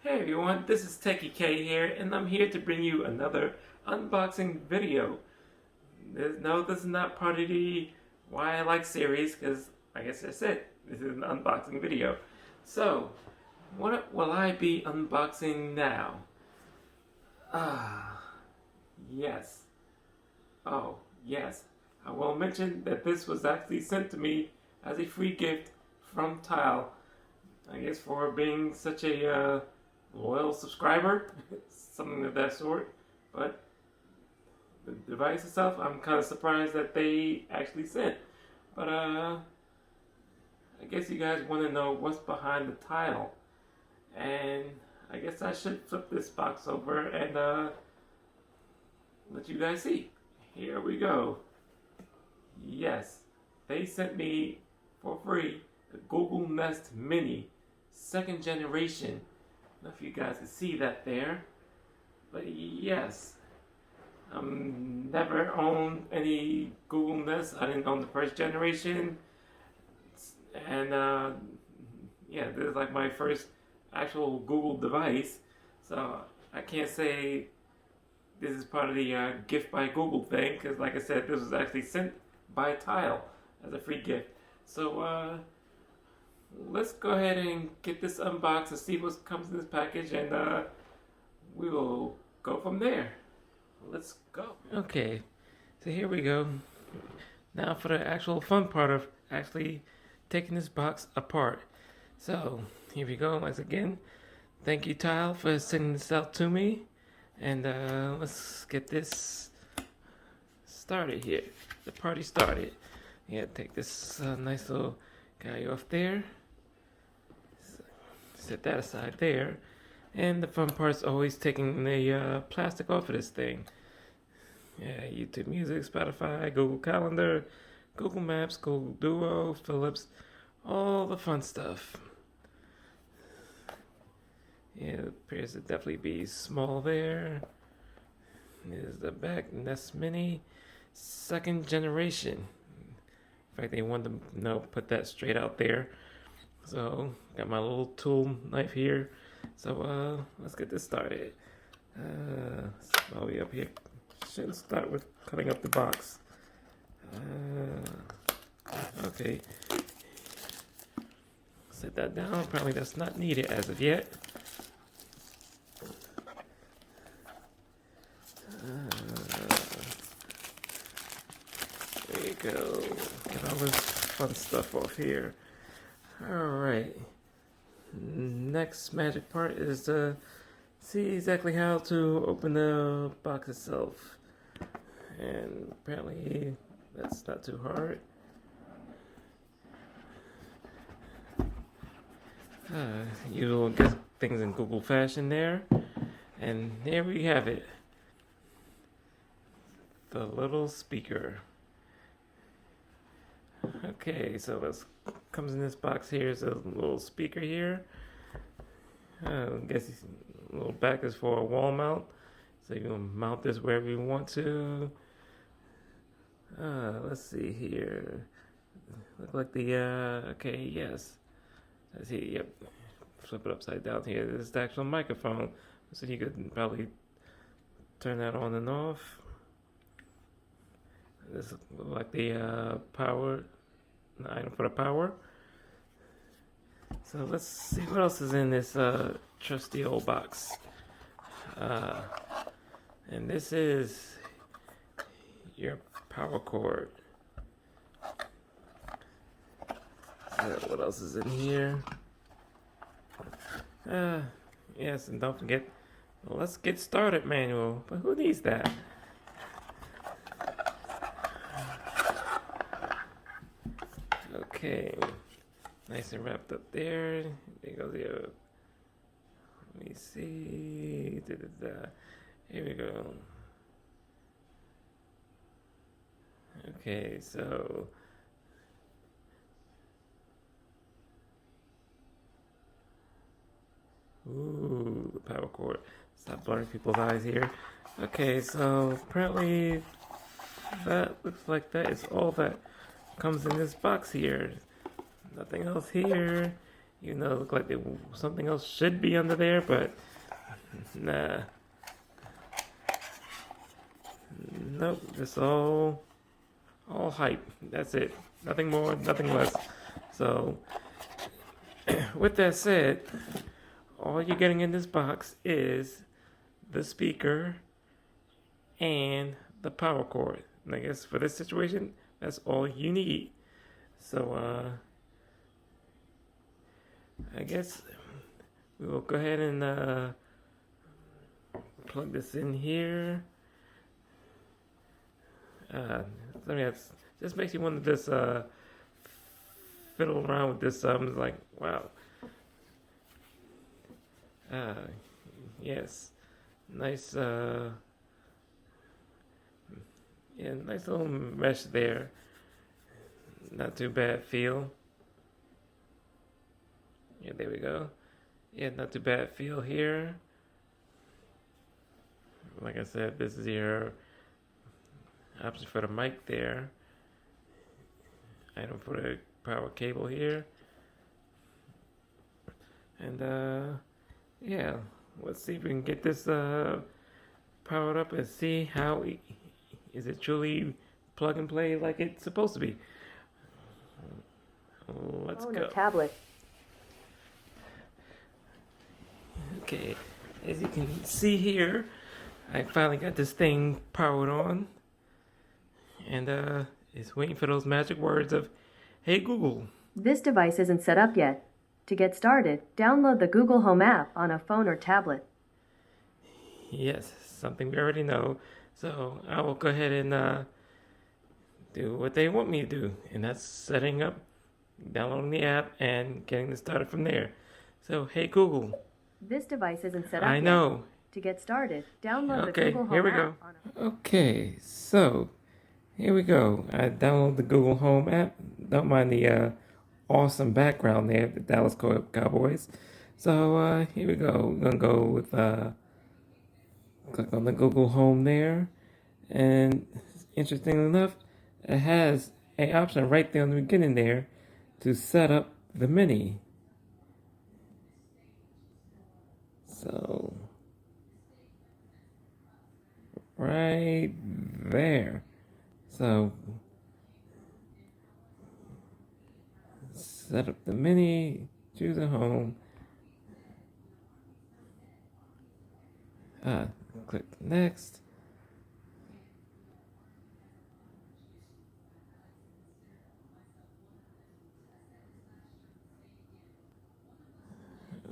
Hey everyone, this is Techie K here, and I'm here to bring you another unboxing video. No, this is not part of the Why I Like series, because like I said, this is an unboxing video. So, what will I be unboxing now? Ah, yes. Oh, yes. I will mention that this was actually sent to me as a free gift from Tile. I guess for being such a loyal subscriber, something of that sort. But the device itself, I'm kind of surprised that they actually sent. But I guess you guys want to know what's behind the Tile, and I guess I should flip this box over and let you guys see. Here we go. Yes, they sent me for free the Google Nest Mini, second generation. I don't know if you guys can see that there, but yes, never owned any Google Nest. I didn't own the first generation, and yeah, this is like my first actual Google device. So I can't say this is part of the gift by Google thing, because like I said, this was actually sent by Tile as a free gift. So let's go ahead and get this unboxed and see what comes in this package, and we will go from there. Let's go. Okay, so here we go. Now for the actual fun part of actually taking this box apart. So here we go. Once again, thank you, Tile, for sending this out to me. And let's get this started here. The party started. Yeah, take this nice little guy off there. Set that aside there. And the fun part's always taking the plastic off of this thing. Yeah, YouTube Music, Spotify, Google Calendar, Google Maps, Google Duo, Philips, all the fun stuff. Yeah, it appears to definitely be small there. Here's the back, Nest Mini, second generation. In fact, they wanted to put that straight out there. So, got my little tool knife here. So, let's get this started. While we up here, shouldn't start with cutting up the box. Okay. Set that down. Apparently that's not needed as of yet. There you go. Get all this fun stuff off here. Alright. Next magic part is to see exactly how to open the box itself. And apparently that's not too hard. Usual get things in Google fashion there. And there we have it. The little speaker. Okay, so this comes in this box here. Is a little speaker here. I guess the little back is for a wall mount, so you can mount this wherever you want to. Let's see here. Look like the okay, yes. I see. Yep. Flip it upside down here. This is the actual microphone, so you could probably turn that on and off. This is like the power, the item for the power. So let's see what else is in this trusty old box. And this is your power cord. What else is in here? Yes, and don't forget, let's get started manual. But who needs that? Okay, nice and wrapped up there. There goes the. Let me see. Here we go. Okay, so. Ooh, the power cord. Stop blurring people's eyes here. Okay, so apparently that looks like that is all that comes in this box here. Nothing else here. Even though it looked like something else should be under there, but nah. Nope, just all hype. That's it. Nothing more, nothing less. So, with that said, all you're getting in this box is the speaker and the power cord. And I guess for this situation, that's all you need. So, I guess we will go ahead and plug this in here. Just makes you want to just fiddle around with this. Like, wow. Yes, nice. Yeah, nice little mesh there. Not too bad feel. Yeah, there we go. Yeah, not too bad feel here. Like I said, this is your option for the mic there. Item for the power cable here. And yeah, let's see if we can get this powered up and see how is it truly plug and play like it's supposed to be. Let's go. Tablet. Okay, as you can see here, I finally got this thing powered on, and it's waiting for those magic words of, "Hey Google." This device isn't set up yet. To get started, download the Google Home app on a phone or tablet. Yes, something we already know. So I will go ahead and do what they want me to do, and that's setting up, downloading the app, and getting it started from there. So, hey Google. This device isn't set up I yet. know. To get started, download the Okay, Google Home here we app go. on a Okay, so here we go. I downloaded the Google Home app. Don't mind the awesome background there, the Dallas Cowboys. So here we go. We're gonna go with click on the Google Home there, and interestingly enough, it has an option right there in the beginning there to set up the Mini. So right there. So set up the Mini, choose a home. Click next.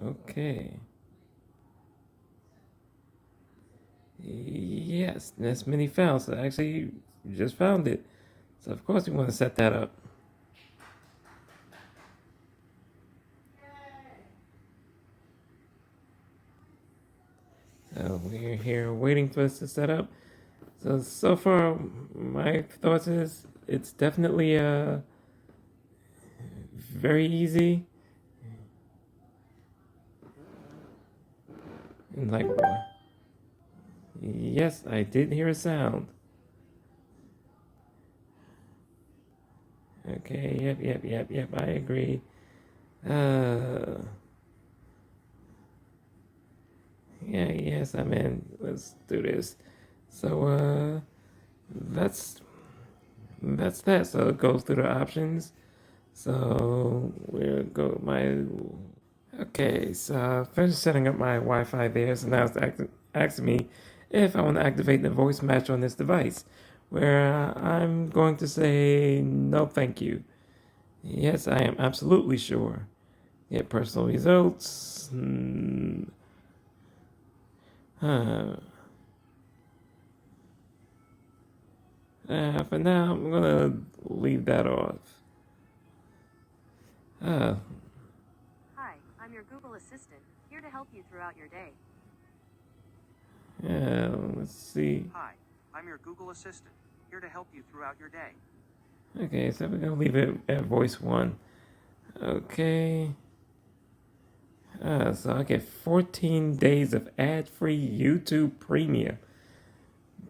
Okay. Yes, that's Mini found. So actually, you just found it. So of course you want to set that up. So we're here waiting for this to set up. So far, my thoughts is it's definitely very easy. And like, yes, I did hear a sound. Okay, yep, I agree. Yeah, yes, I'm in. Let's do this. So, that's that. So it goes through the options. So we'll go okay, so I finished setting up my Wi-Fi there. So now it's asking me if I want to activate the voice match on this device, where I'm going to say no thank you. Yes, I am absolutely sure. Get personal results. For now, I'm gonna leave that off. Hi, I'm your Google Assistant, here to help you throughout your day. Let's see. Hi, I'm your Google Assistant, here to help you throughout your day. Okay, so we're gonna leave it at voice 1. Okay. So I get 14 days of ad-free YouTube Premium.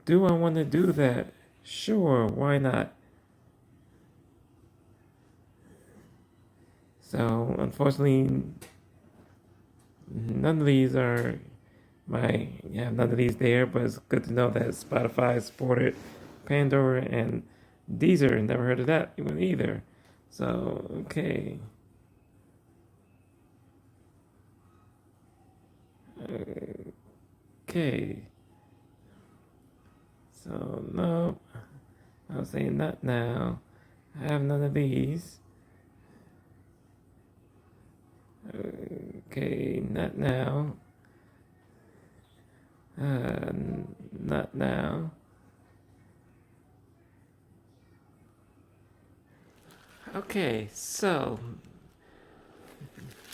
Do I want to do that? Sure, why not? So unfortunately, none of these are none of these there, but it's good to know that Spotify supported Pandora and Deezer. Never heard of that one either. So, okay. Okay. So, no. I was saying not now. I have none of these. Okay, not now. Not now. Okay, so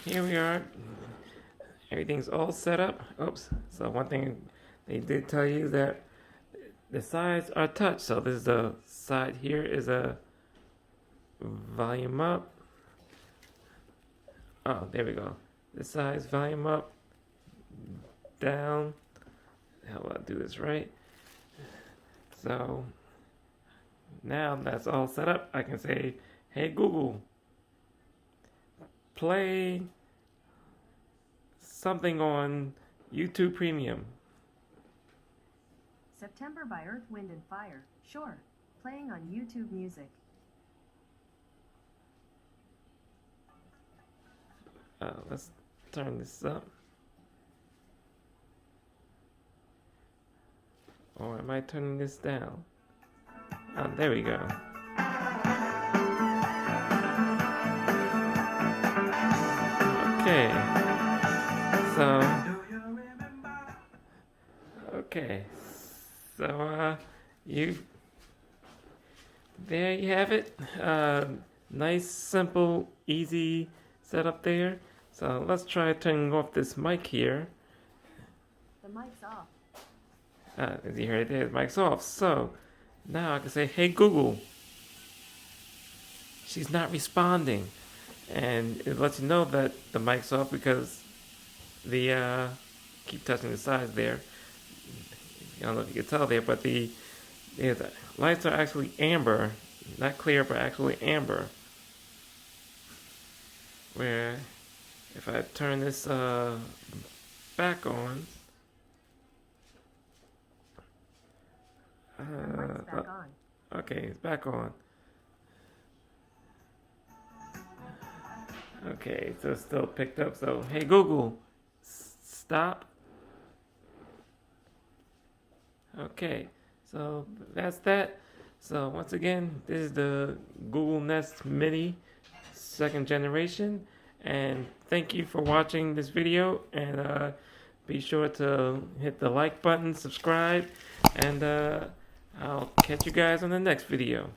here we are. Everything's all set up. Oops. So one thing they did tell you that the sides are touch. So this is the side here is a volume up. Oh, there we go. This side is volume up, down. How do I do this right? So now that's all set up. I can say, hey Google, play something on YouTube Premium. September by Earth, Wind and Fire. Sure. Playing on YouTube Music. Let's turn this up. Or am I turning this down? Oh, there we go. Okay. So, there you have it. Nice, simple, easy setup there. So let's try turning off this mic here. The mic's off. As you heard it, the mic's off. So now I can say, hey Google. She's not responding. And it lets you know that the mic's off because the keep touching the sides there. I don't know if you can tell there, but the lights are actually amber, not clear, but actually amber. Where if I turn this back on, The mic's back on. okay, it's back on. Okay, so it's still picked up. So hey Google, stop. Okay, so that's that. So once again, this is the Google Nest Mini 2nd generation, and thank you for watching this video, and be sure to hit the like button, subscribe, and I'll catch you guys on the next video.